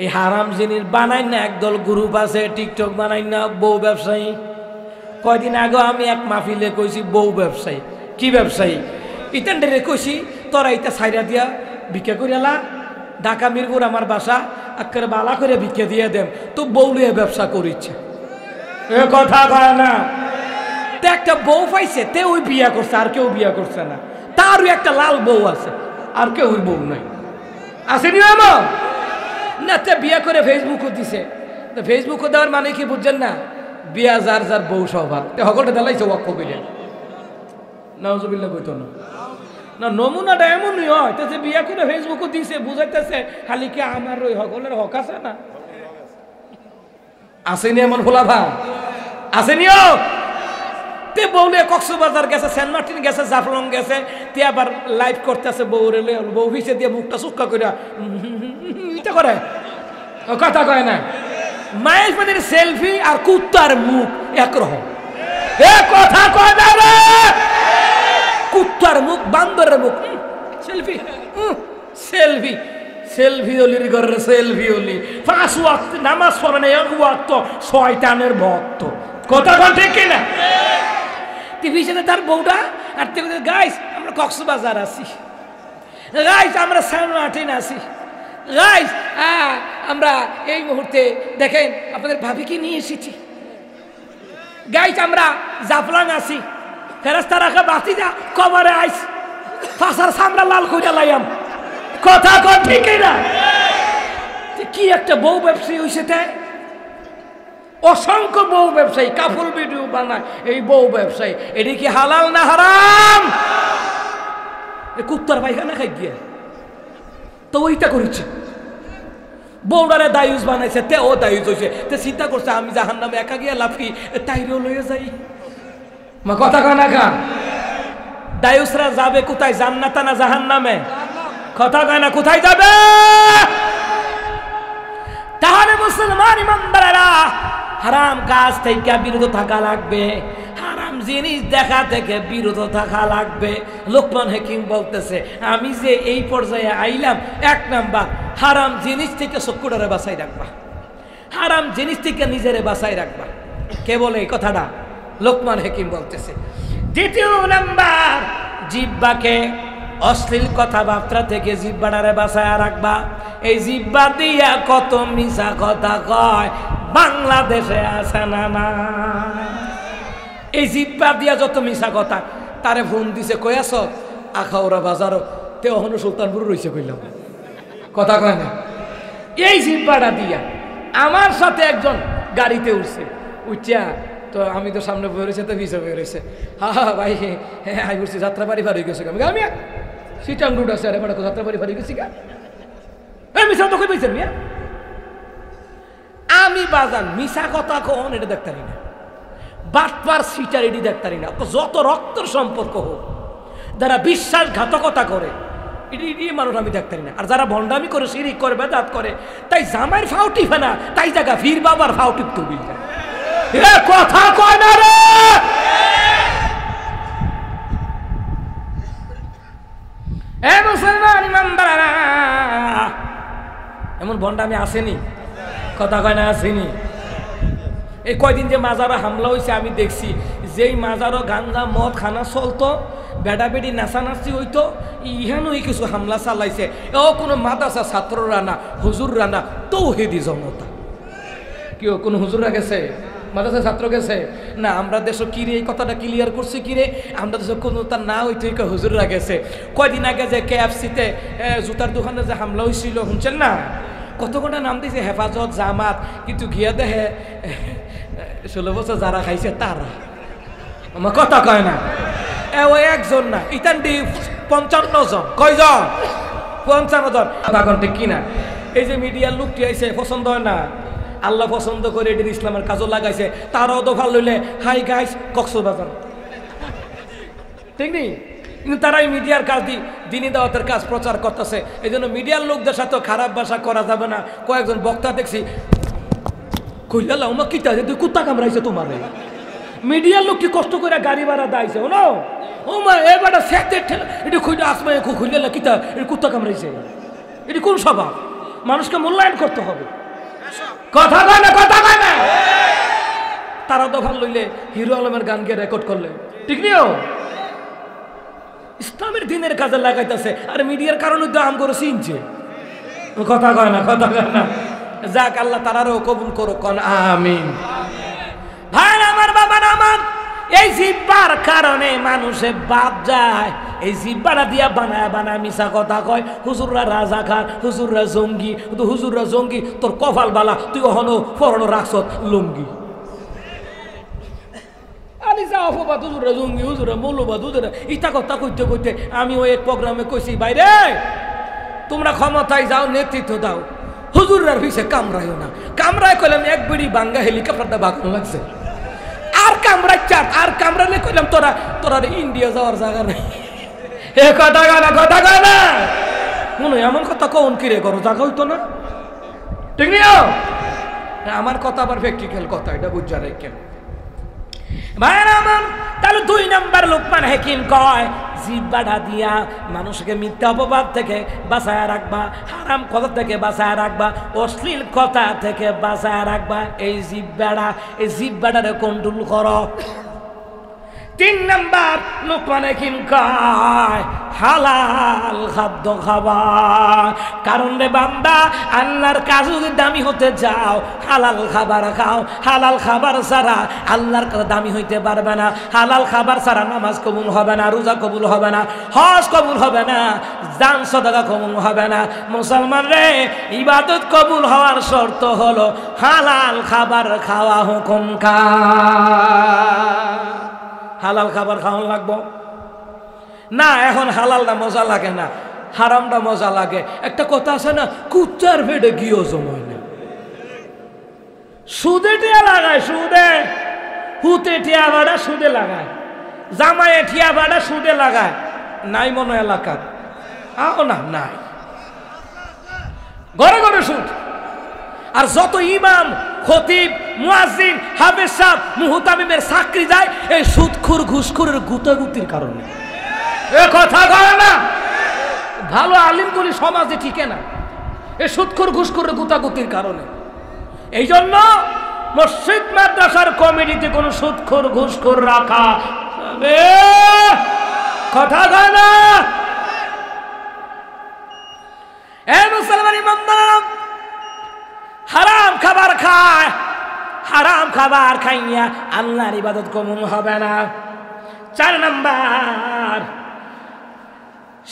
এই হারাম জিনিস বানাই না একদল গ্রুপ আছে টিকটক বানাই না বউ ব্যবসায়ী। কয়দিন আগে আমি এক মাহফিলে কইছি বউ ব্যবসায়ী কি ব্যবসায়ী ইতানডে কইছি তোরা ইটা সাইরা দিয়া ভিক্ষা করিয়ালা ঢাকা মিরপুর আমার বাসা আক্কের বালা করে ভিক্ষা দিয়ে দেম তো বউ লিয়ে ব্যবসা করিচ্ছে এ কথা কয় না। তে একটা বউ পাইছে তে ওই বিয়া করছে আর কেউ বিয়া করছে না তারও একটা লাল বউ আছে আর কেউ ওই বউ নাই আসেনি আমার না তে বিয়া করে ফেসবুকও দিছে তো ফেসবুকও দেওয়ার মানে কি বুঝছেন না বিয়া যার যার বউ স্বভাব তে হকলটা দেলাইছে ওয়াক্ক কইলেন নাউজুবিল্লাহ কইতো না না নমুনাটা এমনই হয় তো যে বিয়া করে ফেসবুকও দিছে বুঝাইতেছে খালি কি আমার ওই হকলের হক আছে না আসেনি এমন ভোলা ভাই আসেনিও তে বউলে কক্সবাজার গেছে সেন্ট মার্টিন গেছে জাফলং গেছে তে আবার লাইভ করতেছে বউরে বউ ভিসে দিয়ে মুখটা সুক্কা করে এটা করে কথা কয় না মায়ের পাদের সেলফি আর কুত্তার মুখ একরকম এ কথা কয় না রে কুত্তার মুখ বান্দরের মুখ সেলফি সেলফি সেলফি ওলির ঘরের সেলফি ওলি 5 ওয়াক্ত নামাজ পড়ে না 1 ওয়াক্ত শয়তানের ভক্ত কথা কন ঠিক কিনা টিভির সাথে তার বউটা আর তে গাইস আমরা কক্সবাজার আছি গাইস আমরা সেন্ট মার্টিন আছি গাইস আমরা এই মুহূর্তে দেখেন আপনাদের ভাবিকে নিয়ে এসেছি গাইস আমরা জাফলং আছি ফেরেশতা রাখা বাতিজা কবরে আইস ফাসার সামরা লাল কইরা লাইয়াম কথা কন ঠিক না কি একটা বউ ব্যবসায়ী হইছে তাই অসংখ্য বউ ব্যবসায়ী কাপল ভিডিও বানায় এই বউ ব্যবসায়ী এটা কি হালাল না হারাম কুত্তার পায়খানা খাই গিয়া তো ওইটা করেছে বউডারে দায়ুস বানাইছে তে ও দায়ুস হয়েছে তে চিন্তা করছে আমি জাহান্নামে একা গিয়া লাফি তাইরেও লইয়া যাই মা কথা কয় না কা দায়ুসরা যাবে কোথায় জান্নাতে না জাহান্নামে কথা কয় না কোথায় যাবে তাহলে মুসলমান ইমানদারেরা হারাম কাজ থেকে বিরত থাকা লাগবে হারাম জিনিস দেখা থেকে বিরত থাকা লাগবে লোকমান হাকিম বলতেছে আমি যে এই পর্যায়ে আইলাম 1 নাম্বার হারাম জিনিস থেকে চক্ষুটারে বাঁচাই রাখবা হারাম জিনিস থেকে নিজেরে বাঁচাই রাখবা কে বলে এই কথাটা লোকমান হাকিম বলতেছে 2 নাম্বার জিহ্বাকে অশ্লীল কথাবার্তা থেকে জিহ্বাটারে বাঁচায় রাখবা এই জিহ্বা দিয়া কত মিছা কথা কয় বাংলাদেশে আছে না না এই জিহ্বা দিয়া যত মিছা কথা তারে ফোন দিছে কয়াছ আখাউড়া বাজারও তে অহনো সুলতানপুর রইছে কইলাম কথা কয় না এই জিহ্বাটা দিয়া আমার সাথে একজন গাড়িতে উঠছে উঠা তো আমি তো সামনে বয়ে রয়েছে তো পিছিয়ে বয়ে রয়েছে হা ভাই হ্যাঁ আই বলছি যাত্রাবাড়ি ভার হয়ে গেছে আমি সিটাং রুট আছে আরে বড় যাত্রাবাড়ি ভার হয়ে গেছি গা মিশা তো কই পাইছেন মিয়া আমি বাজান মিশা কথা কোন এটা দেখতারি না বাটপার সিটার এটি দেখতারি না যত রক্তের সম্পর্ক হোক যারা বিশ্বাসঘাতকতা করে এটি মানুষ আমি দেখতারি না আর যারা ভণ্ডামি করে শিরিক করে বেদাত করে তাই জামাইয়ের ফাও টিপে না তাই জায়গা ফির বাবার ফাও টিপতে বিল কথা কয় না রে এ মুসলমান ইমানদাররা এমন ভণ্ডামি আসেনি কথা কয় না আসেনি এই কয়দিন যে মাজারে হামলা হয়েছে আমি দেখছি যেই মাজারও গাঞ্জা মদ খানা চলতো বেড়া বেড়ি নাচানাচি হইতো ইহানোই কিছু হামলা চালাইছে ও কোনো মাদ্রাসা ছাত্ররা না হুজুররা না তৌহিদি জনতা কেউ কোনো হুজুররা গেছে মাদ্রাসা ছাত্র গেছে না আমরা দেশে কিরে এই কথাটা ক্লিয়ার করছি কিরে আমরা দেশে কোনো তার না হইতে হুজুররা গেছে কয়দিন আগে যে KFC-তে জুতার দোকানে যে হামলা হয়েছিল শুনছেন না কত কটা নাম দিয়েছে হেফাজত জামাত কিন্তু গিয়া দেখে 16 বছর যারা খাইছে তারা আমার কথা কয় না ওই একজন না ইতান 55 জন কয়জন 55 জন বাগনটা কিনা এই যে মিডিয়ার লোকটি আইছে পছন্দ হয় না আল্লাহ পছন্দ করে এটির ইসলামের কাজও লাগাইছে তারাও দফা লইলে হাই গাইস কক্সবাজার ঠিক নেই কিন্তু তারাই মিডিয়ার কাজ দিনী দাওয়াতের কাজ প্রচার করতেছে এই জন্য মিডিয়ার লোকদের সাথে খারাপ ভাষা করা যাবে না কয়েকজন বক্তা দেখছি কইলা ওমা কিতা তুই কুত্তা কামড়াইছে তোমার মিডিয়ার লোক কি কষ্ট করে গাড়ি ভাড়া দাইছে ও না ওমা এবারটা সেতে ঠেলা এটা খুইলা আসমায় খুইলা কিতা এটা কুত্তা কামড়াইছে এটি কোন স্বভাব মানুষকে মূল্যায়ন করতে হবে। কথা কয় না, কথা কয় না। তারা দফান লইলে হিরো আলমের গান গিয়ে রেকর্ড করলে ঠিক নিও ইসলামের দিনের কাজে লাগাইতেছে, আর মিডিয়ার কারণে তো আম করে চিনছে। কথা কয় না, কথা কয় না। যাক, আল্লাহ তারারও কবুল করো, কোন আমিন। ভাই আমার, বাবা আমার, এই জিব্বার কারণে মানুষে বাদ যায়। এই জিব্বাটা দিয়া বানায় বানায় মিশা কথা কয়। হুজুররা রাজাকার, হুজুররা জঙ্গি। হুজুররা জঙ্গি, তোর কপাল বালা, তুই ওখানো পরনো রাখছত লুঙ্গি। হুজুরা জঙ্গি, হুজুরা মৌলবাদ, হুজুরা ইটা কথা কইতে কইতে আমি ওই এক প্রোগ্রামে কইছি, বাইরে তোমরা ক্ষমতায় যাও, নেতৃত্ব দাও, হুজুরার পিছে কামড়াইও না। কামড়ায় কইলাম এক বিড়ি বাঙ্গা হেলিকপ্টারটা বাগানো লাগছে। আর কামড়াই চার, আর কামড়ালে কইলাম তোরা তোরা ইন্ডিয়া যাওয়ার জায়গা নেই। এ কথা কয় না, কথা কয় না। মনে এমন কথা কোন কিরে করো, জায়গা হইতো না, ঠিক নিও। আমার কথা আবার প্র্যাকটিক্যাল কথা, এটা বুঝা রেখেন। তাহলে 2 নাম্বার লোকমান হাকিম কয়, জিহ্বাটা দিয়া মানুষকে মিথ্যা অপবাদ থেকে বাঁচায় রাখবা, হারাম কথা থেকে বাঁচায় রাখবা, অশ্লীল কথা থেকে বাঁচায় রাখবা। এই জিহ্বাটারে কন্ট্রোল করো। 3 নাম্বার লোকমান হাকিম কয়, হালাল খাদ্য খাবা। কারণ রে বান্দা, আল্লাহর কাজ যদি দামি হতে যাও, হালাল খাবার খাও। হালাল খাবার ছাড়া আল্লাহর কাছে দামি হইতে পারবে না। হালাল খাবার ছাড়া নামাজ কবুল হবে না, রোজা কবুল হবে না, হজ কবুল হবে না, দান সদকা কবুল হবে না। মুসলমান রে, ইবাদত কবুল হওয়ার শর্ত হলো হালাল খাবার খাওয়া। হুকুম কা হালাল খাবার খাওয়ান লাগবো না। এখন হালালটা মজা লাগে না, হারামটা মজা লাগে। একটা কথা আছে না, কুচ্চার পেটে গিয়েও জমায় না। সুদে টিয়া লাগায়, সুদে হুতে টিয়া ভাড়া সুদে লাগায়, জামায়ে টিয়া ভাড়া সুদে লাগায়। নাই মনে এলাকার আও না, নাই, ঘরে ঘরে সুদ। আর যত ইমাম, খতিব, মুয়াজ্জিন, হাফেজ সাহেব, মুহতামিমের চাকরি যায় এই সুদখোর ঘুষখোরের গুতাগুতির কারণে। এ কথা কয় না। ভালো আলিমগুলি সমাজে টিকে না এই সুদখোর ঘুষখোরের গুতাগুতির কারণে। এই জন্য মসজিদ মাদ্রাসার কমিটিতে কোন সুদখোর ঘুষখোর রাখা যাবে, কথা কয় না। এ মুসলমান ইমামরা, হারাম খাবার খায়, হারাম খাবার খাইয়া আল্লাহর ইবাদত কবুল হবে না। 4 নাম্বার,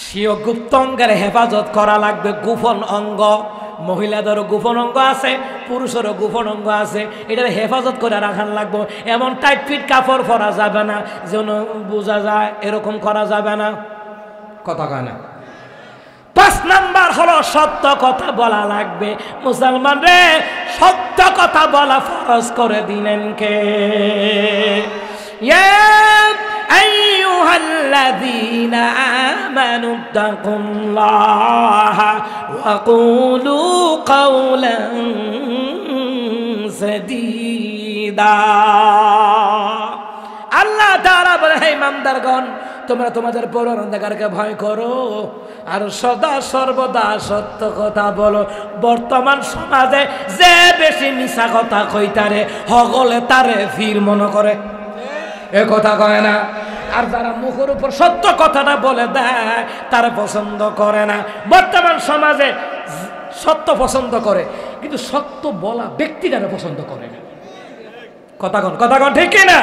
স্বীয় গুপ্ত অঙ্গের হেফাজত করা লাগবে। গোপন অঙ্গ, মহিলাদেরও গোপন অঙ্গ আছে, পুরুষেরও গোপন অঙ্গ আছে, এটার হেফাজত করে রাখার লাগবে। এমন টাইট ফিট কাপড় পরা যাবে না যেন বোঝা যায়, এরকম করা যাবে না। কথা কয় না। 5 নাম্বার হলো সত্য কথা বলা লাগবে। মুসলমান রে, সত্য কথা বলা ফরজ করে দিলেন কে? ইয়া আইয়ুহাল্লাযীনা আমানু তাকুল্লাহা ওয়া কুলু কাওলান সাদীদা। আল্লাহ তাআলা বলে, হে ইমানদারগণ, তোমরা তোমাদের পরনির্ধারকে ভয় করো আর সদা সর্বদা সত্য কথা বলো। বর্তমান সমাজে যে বেশি মিছা কথা কইতারে হগলে তারে ফির মনে করে, এ কথা কয় না। আর যারা মুখের উপর সত্য কথাটা বলে দেয় তারা পছন্দ করে না। বর্তমান সমাজে সত্য পছন্দ করে, কিন্তু সত্য বলা ব্যক্তিটারে পছন্দ করে না। কথা কন ঠিক না?